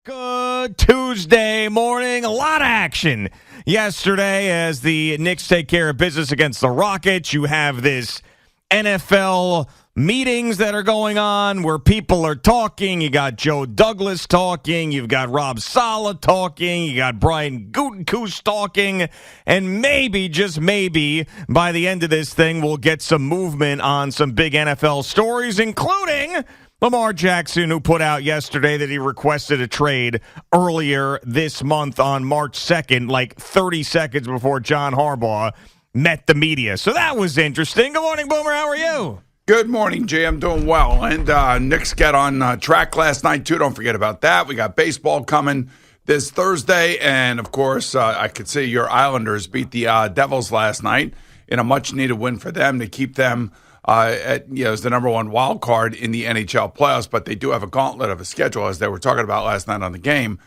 Good Tuesday morning. A lot of action yesterday as the Knicks take care of business against the Rockets. You have this NFL meetings that are going on where people are talking. You got Joe Douglas talking. You've got Rob Saleh talking. You got Brian Gutekunst talking. And maybe, just maybe, by the end of this thing, we'll get some movement on some big NFL stories, including Lamar Jackson, who put out yesterday that he requested a trade earlier this month on March 2nd, like 30 seconds before John Harbaugh met the media. So that was interesting. Good morning, Boomer. How are you? Good morning, Jay. I'm doing well. And Knicks got on track last night, too. Don't forget about that. We got baseball coming this Thursday. And, of course, I could see your Islanders beat the Devils last night in a much-needed win for them to keep them as the number one wild card in the NHL playoffs, but they do have a gauntlet of a schedule, as they were talking about last night on the game,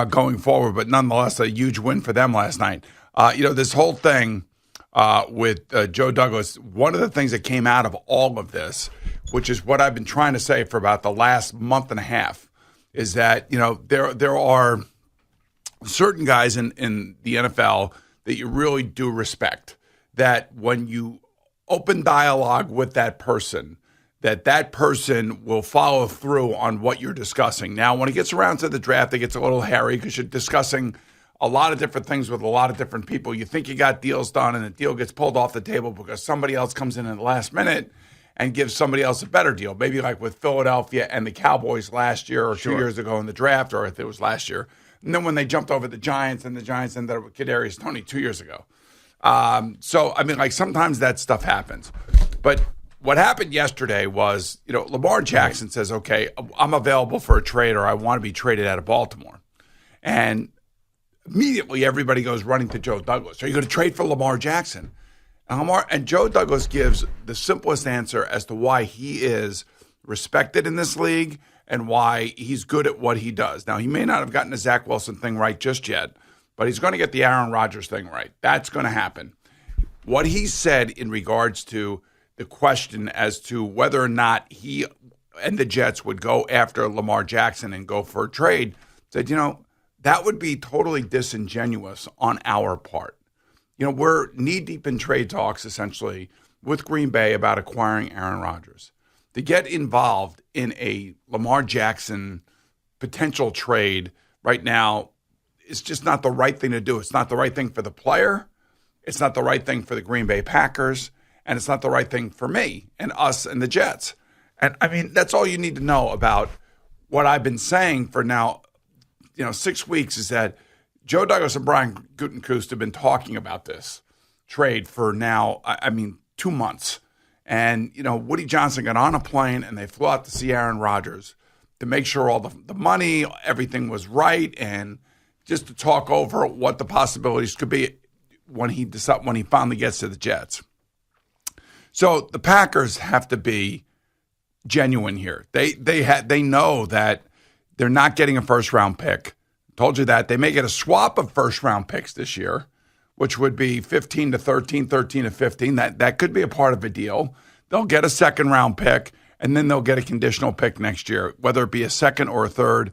going forward. But nonetheless, a huge win for them last night. This whole thing with Joe Douglas, one of the things that came out of all of this, which is what I've been trying to say for about the last month and a half, is that there are certain guys in the NFL that you really do respect. That when you open dialogue with that person will follow through on what you're discussing. Now, when it gets around to the draft, it gets a little hairy because you're discussing a lot of different things with a lot of different people. You think you got deals done, and the deal gets pulled off the table because somebody else comes in the last minute and gives somebody else a better deal. Maybe like with Philadelphia and the Cowboys last year or 2 years ago in the draft, or if it was last year. And then when they jumped over the Giants, and the Giants ended up with Kadarius Toney 2 years ago. Sometimes that stuff happens. But what happened yesterday was, Lamar Jackson says, okay, I'm available for a trade, or I want to be traded out of Baltimore. And immediately everybody goes running to Joe Douglas. Are you going to trade for Lamar Jackson? And Joe Douglas gives the simplest answer as to why he is respected in this league and why he's good at what he does. Now, he may not have gotten the Zach Wilson thing right just yet, but he's going to get the Aaron Rodgers thing right. That's going to happen. What he said in regards to the question as to whether or not he and the Jets would go after Lamar Jackson and go for a trade, said, that would be totally disingenuous on our part. We're knee-deep in trade talks, essentially, with Green Bay about acquiring Aaron Rodgers. To get involved in a Lamar Jackson potential trade right now, it's just not the right thing to do. It's not the right thing for the player. It's not the right thing for the Green Bay Packers. And it's not the right thing for me and us and the Jets. And, that's all you need to know about what I've been saying for now, 6 weeks, is that Joe Douglas and Brian Gutekunst have been talking about this trade for now, 2 months. And, Woody Johnson got on a plane and they flew out to see Aaron Rodgers to make sure all the money, everything was right, and just to talk over what the possibilities could be when he finally gets to the Jets. So the Packers have to be genuine here. They know that they're not getting a first-round pick. Told you that. They may get a swap of first-round picks this year, which would be 15 to 13, 13 to 15. That could be a part of a deal. They'll get a second-round pick, and then they'll get a conditional pick next year, whether it be a second or a third.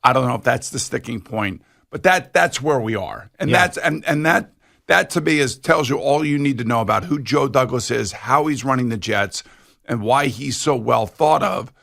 I don't know if that's the sticking point. But that's where we are, and that to me tells you all you need to know about who Joe Douglas is, how he's running the Jets, and why he's so well thought of.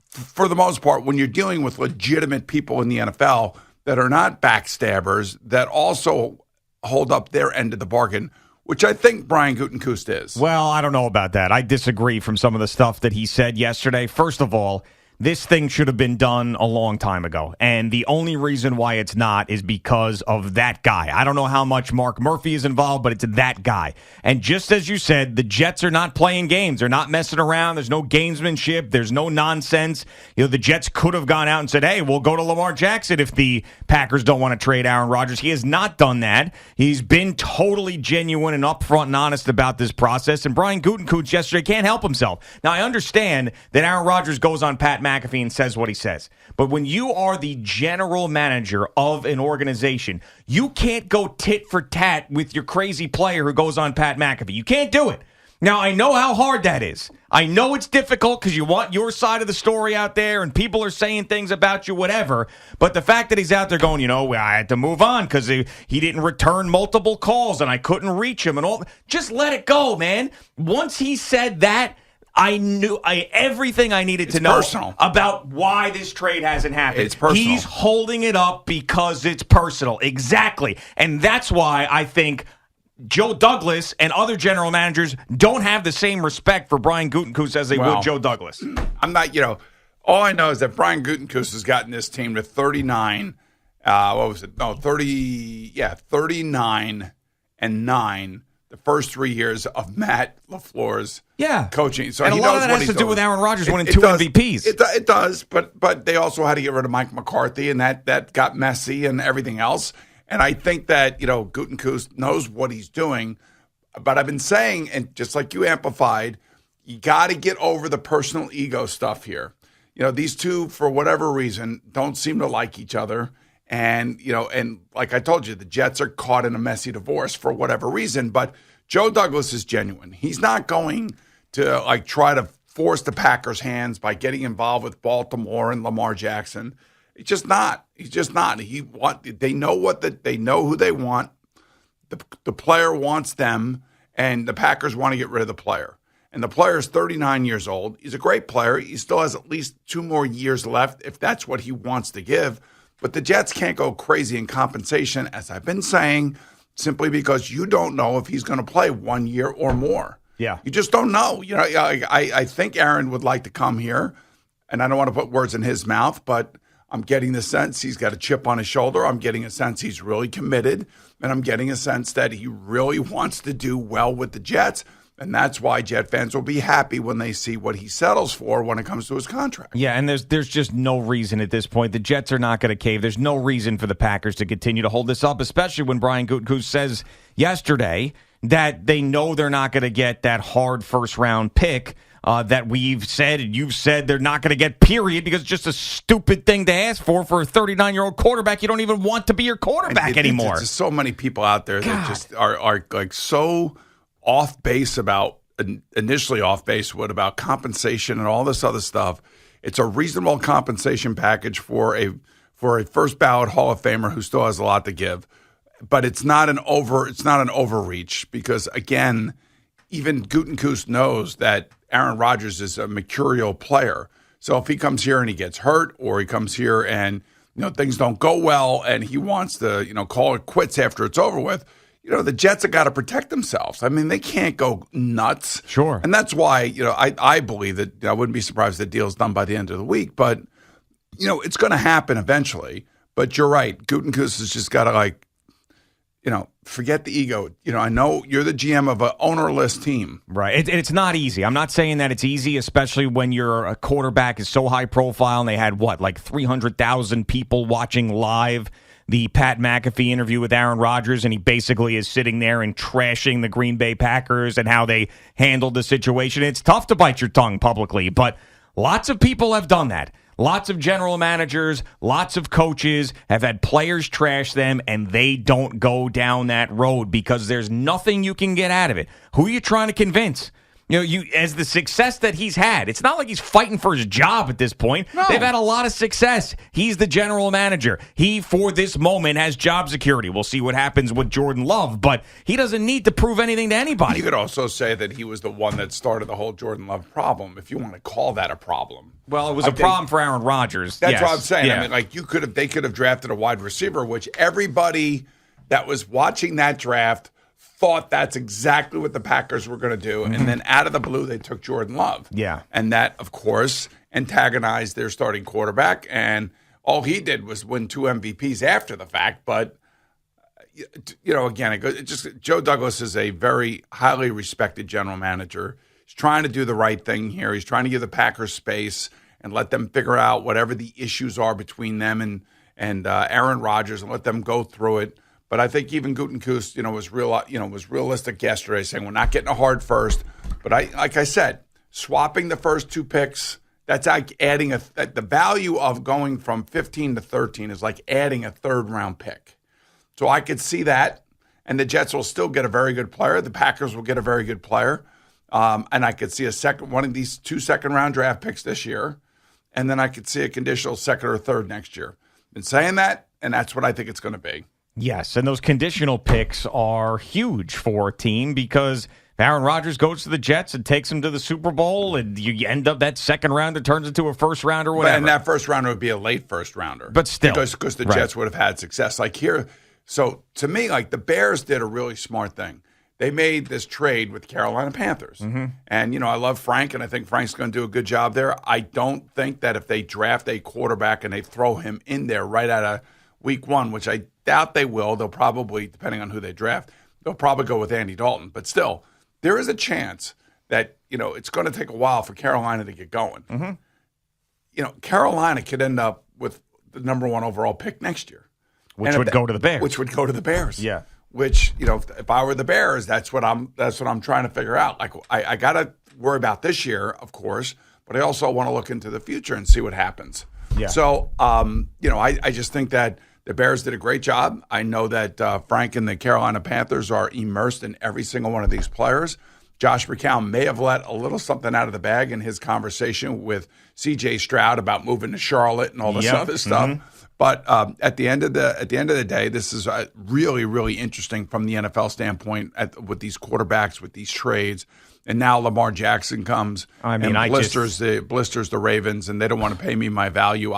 For the most part, when you're dealing with legitimate people in the NFL that are not backstabbers, that also hold up their end of the bargain, which I think Brian Gutekunst is. Well, I don't know about that. I disagree from some of the stuff that he said yesterday. First of all, this thing should have been done a long time ago. And the only reason why it's not is because of that guy. I don't know how much Mark Murphy is involved, but it's that guy. And just as you said, the Jets are not playing games. They're not messing around. There's no gamesmanship. There's no nonsense. The Jets could have gone out and said, hey, we'll go to Lamar Jackson if the Packers don't want to trade Aaron Rodgers. He has not done that. He's been totally genuine and upfront and honest about this process. And Brian Gutekunst yesterday can't help himself. Now, I understand that Aaron Rodgers goes on Pat McAfee and says what he says. But when you are the general manager of an organization, you can't go tit for tat with your crazy player who goes on Pat McAfee. You can't do it. Now, I know how hard that is. I know it's difficult because you want your side of the story out there and people are saying things about you, whatever. But the fact that he's out there going, I had to move on because he didn't return multiple calls and I couldn't reach him and all. Just let it go, man. Once he said that, I knew everything I needed to know about why this trade hasn't happened. It's personal. He's holding it up because it's personal. Exactly. And that's why I think Joe Douglas and other general managers don't have the same respect for Brian Gutekunst as they would Joe Douglas. I'm not, all I know is that Brian Gutekunst has gotten this team to 39. What was it? No, 39-9. The first 3 years of Matt LaFleur's coaching. So and he a lot knows of that what has he's to do doing. with Aaron Rodgers winning 2 MVPs. It does, but they also had to get rid of Mike McCarthy, and that got messy and everything else. And I think that, Gutekunst knows what he's doing. But I've been saying, and just like you amplified, you got to get over the personal ego stuff here. These two, for whatever reason, don't seem to like each other. And, and like I told you, the Jets are caught in a messy divorce for whatever reason. But Joe Douglas is genuine. He's not going to, try to force the Packers' hands by getting involved with Baltimore and Lamar Jackson. He's just not. They know they know who they want. The player wants them, and the Packers want to get rid of the player. And the player is 39 years old. He's a great player. He still has at least 2 more years left if that's what he wants to give. But the Jets can't go crazy in compensation, as I've been saying, simply because you don't know if he's going to play 1 year or more. Yeah. You just don't know. I think Aaron would like to come here, and I don't want to put words in his mouth, but I'm getting the sense he's got a chip on his shoulder. I'm getting a sense he's really committed, and I'm getting a sense that he really wants to do well with the Jets. And that's why Jet fans will be happy when they see what he settles for when it comes to his contract. Yeah, and there's just no reason at this point. The Jets are not going to cave. There's no reason for the Packers to continue to hold this up, especially when Brian Gutekunst says yesterday that they know they're not going to get that hard first-round pick that we've said and you've said they're not going to get, period, because it's just a stupid thing to ask for a 39-year-old quarterback. You don't even want to be your quarterback anymore. There's so many people out there that just are so off base about compensation and all this other stuff. It's a reasonable compensation package for a first ballot Hall of Famer who still has a lot to give, but it's not an overreach because, again, even Gutekunst knows that Aaron Rodgers is a mercurial player. So if he comes here and he gets hurt, or he comes here and things don't go well, and he wants to call it quits after it's over with. The Jets have got to protect themselves. I mean, they can't go nuts. Sure. And that's why, I believe that I wouldn't be surprised if the deal's done by the end of the week. But, it's going to happen eventually. But you're right. Gutekunst has just got to, forget the ego. I know you're the GM of an ownerless team. Right. It's not easy. I'm not saying that it's easy, especially when your quarterback is so high profile and they had, 300,000 people watching live the Pat McAfee interview with Aaron Rodgers, and he basically is sitting there and trashing the Green Bay Packers and how they handled the situation. It's tough to bite your tongue publicly, but lots of people have done that. Lots of general managers, lots of coaches have had players trash them, and they don't go down that road because there's nothing you can get out of it. Who are you trying to convince? As the success that he's had, it's not like he's fighting for his job at this point. No. They've had a lot of success. He's the general manager. He, for this moment, has job security. We'll see what happens with Jordan Love, but he doesn't need to prove anything to anybody. You could also say that he was the one that started the whole Jordan Love problem, if you want to call that a problem. Well, it was a problem for Aaron Rodgers. That's what I'm saying. Yeah. I mean, they could have drafted a wide receiver, which everybody that was watching that draft thought that's exactly what the Packers were going to do. Mm-hmm. And then out of the blue, they took Jordan Love. Yeah. And that, of course, antagonized their starting quarterback. And all he did was win 2 MVPs after the fact. But, again, Joe Douglas is a very highly respected general manager. He's trying to do the right thing here. He's trying to give the Packers space and let them figure out whatever the issues are between them and Aaron Rodgers and let them go through it. But I think even Gutekunst, was realistic yesterday, saying we're not getting a hard first. But like I said, swapping the first 2 picks, that's like adding the value of going from 15 to 13 is like adding a 3rd round pick. So I could see that, and the Jets will still get a very good player. The Packers will get a very good player. And I could see one of these 2 second-round draft picks this year, and then I could see a conditional second or third next year. Been saying that, and that's what I think it's going to be. Yes, and those conditional picks are huge for a team because Aaron Rodgers goes to the Jets and takes them to the Super Bowl, and you end up that second rounder turns into a first rounder or whatever. And that first rounder would be a late first rounder. But still. Because the Jets would have had success. Like here, so to me, like the Bears did a really smart thing. They made this trade with Carolina Panthers. Mm-hmm. And, I love Frank, and I think Frank's going to do a good job there. I don't think that if they draft a quarterback and they throw him in there right out of week one, which I doubt they will, they'll probably, depending on who they draft, they'll probably go with Andy Dalton. But still, there is a chance that, it's going to take a while for Carolina to get going. Mm-hmm. Carolina could end up with the number 1 overall pick next year. Which would go to the Bears. Which would go to the Bears. Yeah. Which, if I were the Bears, that's what I'm trying to figure out. Like I got to worry about this year, of course, but I also want to look into the future and see what happens. Yeah. So, I just think that the Bears did a great job. I know that Frank and the Carolina Panthers are immersed in every single one of these players. Josh McCown may have let a little something out of the bag in his conversation with C.J. Stroud about moving to Charlotte and all this other stuff. Mm-hmm. But at the end of the day, this is really, really interesting from the NFL standpoint with these quarterbacks, with these trades. And now Lamar Jackson comes and blisters the Ravens, and they don't want to pay me my value.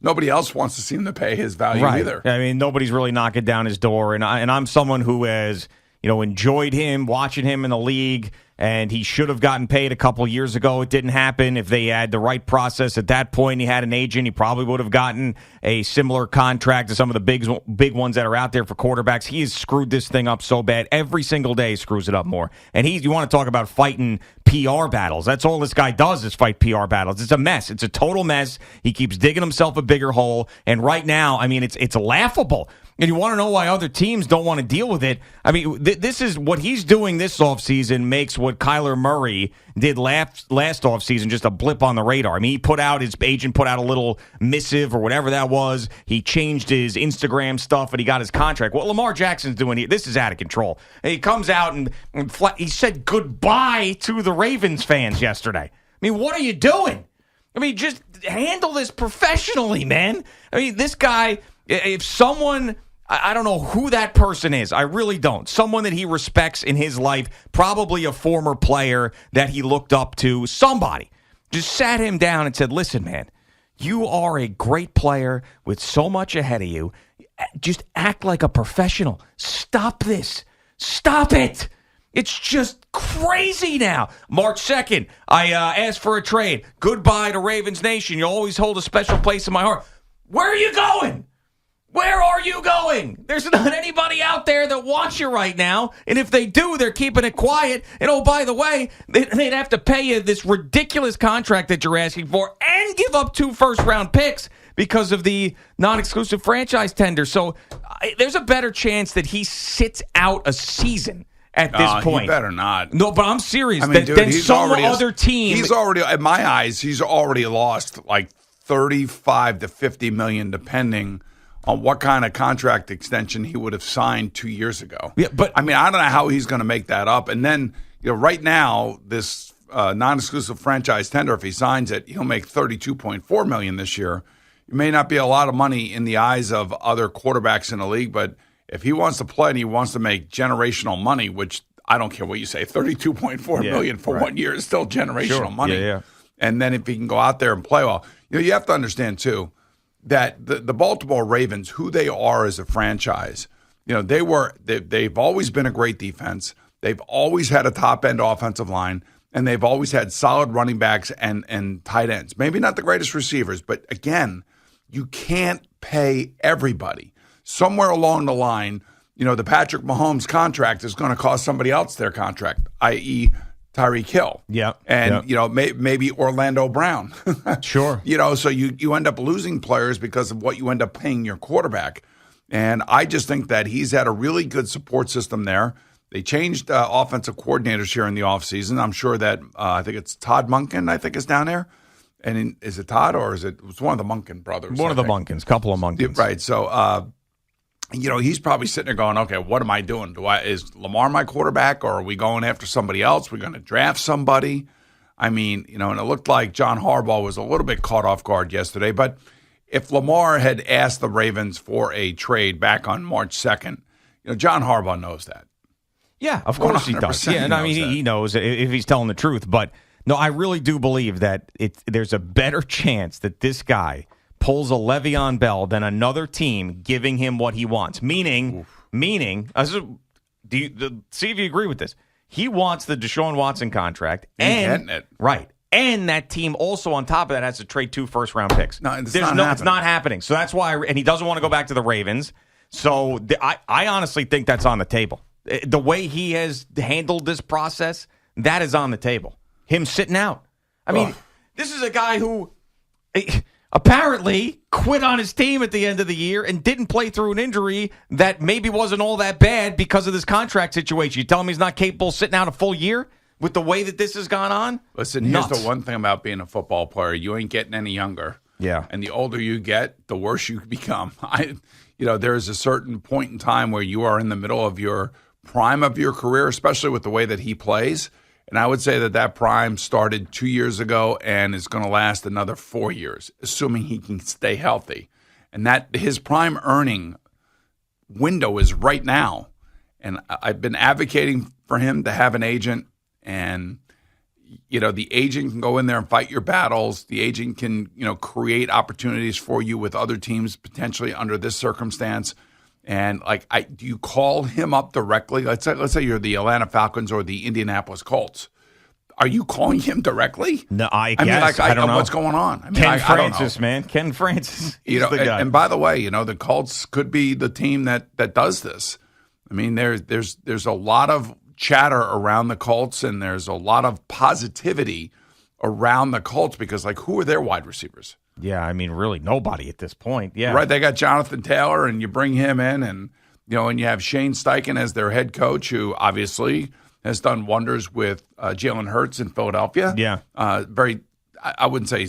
Nobody else wants to see him to pay his value either. I mean, nobody's really knocking down his door, and I'm someone who has enjoyed him, watching him in the league. And he should have gotten paid a couple years ago. It didn't happen. If they had the right process at that point, he had an agent, he probably would have gotten a similar contract to some of the big ones that are out there for quarterbacks. He has screwed this thing up so bad. Every single day he screws it up more. And you want to talk about fighting PR battles. That's all this guy does is fight PR battles. It's a mess. It's a total mess. He keeps digging himself a bigger hole. And right now, it's laughable. And you want to know why other teams don't want to deal with it? I mean, this is what he's doing this offseason makes what Kyler Murray did last offseason just a blip on the radar. I mean, his agent put out a little missive or whatever that was. He changed his Instagram stuff and he got his contract. What Lamar Jackson's doing here, this is out of control. And he comes out and he said goodbye to the Ravens fans yesterday. I mean, what are you doing? I mean, just handle this professionally, man. I mean, this guy, if someone... I don't know who that person is. I really don't. Someone that he respects in his life, probably a former player that he looked up to, somebody just sat him down and said, listen, man, you are a great player with so much ahead of you. Just act like a professional. Stop this. Stop it. It's just crazy now. March 2nd, I asked for a trade. Goodbye to Ravens Nation. You'll always hold a special place in my heart. Where are you going? Where are you going? There's not anybody out there that wants you right now. And if they do, they're keeping it quiet. And oh, by the way, they'd have to pay you this ridiculous contract that you're asking for and give up 2 first-round picks because of the non-exclusive franchise tender. So there's a better chance that he sits out a season at this point. He better not. No, but I'm serious. I mean, Then some other team. He's already, in my eyes, he's already lost like 35 to 50 million, depending on what kind of contract extension he would have signed 2 years ago. Yeah, but I mean, I don't know how he's going to make that up. And then, right now, this non-exclusive franchise tender, if he signs it, he'll make $32.4 million this year. It may not be a lot of money in the eyes of other quarterbacks in the league, but if he wants to play and he wants to make generational money, which I don't care what you say, $32.4 million for 1 year is still generational money. Yeah. And then if he can go out there and play well, you have to understand too that the Baltimore Ravens, who they are as a franchise, they've always been a great defense. They've always had a top end offensive line, and they've always had solid running backs and tight ends. Maybe not the greatest receivers, but again, you can't pay everybody. Somewhere along the line, the Patrick Mahomes contract is going to cost somebody else their contract, i.e., Tyreek Hill. Yeah. And, maybe Orlando Brown. Sure. So you end up losing players because of what you end up paying your quarterback. And I just think that he's had a really good support system there. They changed offensive coordinators here in the offseason. I'm sure that I think it's Todd Monken, is down there. And is it Todd or is it one of the Monken brothers? One of the Monkins, couple of Monkins. Right. So he's probably sitting there going, okay, what am I doing? Is Lamar my quarterback, or are we going after somebody else? We're going to draft somebody. I mean, and it looked like John Harbaugh was a little bit caught off guard yesterday. But if Lamar had asked the Ravens for a trade back on March 2nd, John Harbaugh knows that. Yeah, of course he does. Yeah, and I mean, he knows if he's telling the truth. But no, I really do believe that there's a better chance that this guy pulls a Le'Veon Bell than another team giving him what he wants. Meaning, see if you agree with this. He wants the Deshaun Watson contract, and that team also on top of that has to trade 2 first-round picks. No, it's not happening. So that's why, and he doesn't want to go back to the Ravens. So I honestly think that's on the table. The way he has handled this process, that is on the table. Him sitting out. I mean, this is a guy who apparently quit on his team at the end of the year and didn't play through an injury that maybe wasn't all that bad because of this contract situation. You tell him he's not capable of sitting out a full year with the way that this has gone on? Listen, here's the one thing about being a football player. You ain't getting any younger. Yeah. And the older you get, the worse you become. There is a certain point in time where you are in the middle of your prime of your career, especially with the way that he plays. And I would say that prime started 2 years ago and is going to last another 4 years, assuming he can stay healthy. And that his prime earning window is right now. And I've been advocating for him to have an agent. And, the agent can go in there and fight your battles. The agent can, create opportunities for you with other teams potentially under this circumstance. And do you call him up directly? Let's say you're the Atlanta Falcons or the Indianapolis Colts. Are you calling him directly? No, I guess. I don't know what's going on. Ken Francis, man. Ken Francis. He's the guy. And by the way, the Colts could be the team that does this. I mean, there's a lot of chatter around the Colts, and there's a lot of positivity around the Colts because, who are their wide receivers? Yeah, I mean, really nobody at this point. Yeah. Right, they got Jonathan Taylor, and you bring him in, and and you have Shane Steichen as their head coach, who obviously has done wonders with Jalen Hurts in Philadelphia. Yeah. I wouldn't say,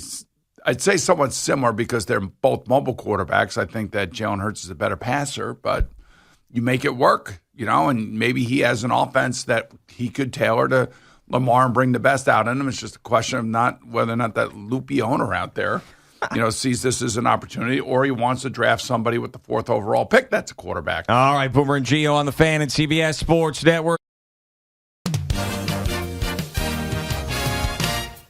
I'd say somewhat similar because they're both mobile quarterbacks. I think that Jalen Hurts is a better passer, but you make it work, and maybe he has an offense that he could tailor to Lamar and bring the best out in him. It's just a question of not whether or not that loopy owner out there sees this as an opportunity, or he wants to draft somebody with the 4th overall pick that's a quarterback. All right, Boomer and Gio on the Fan and CBS Sports Network.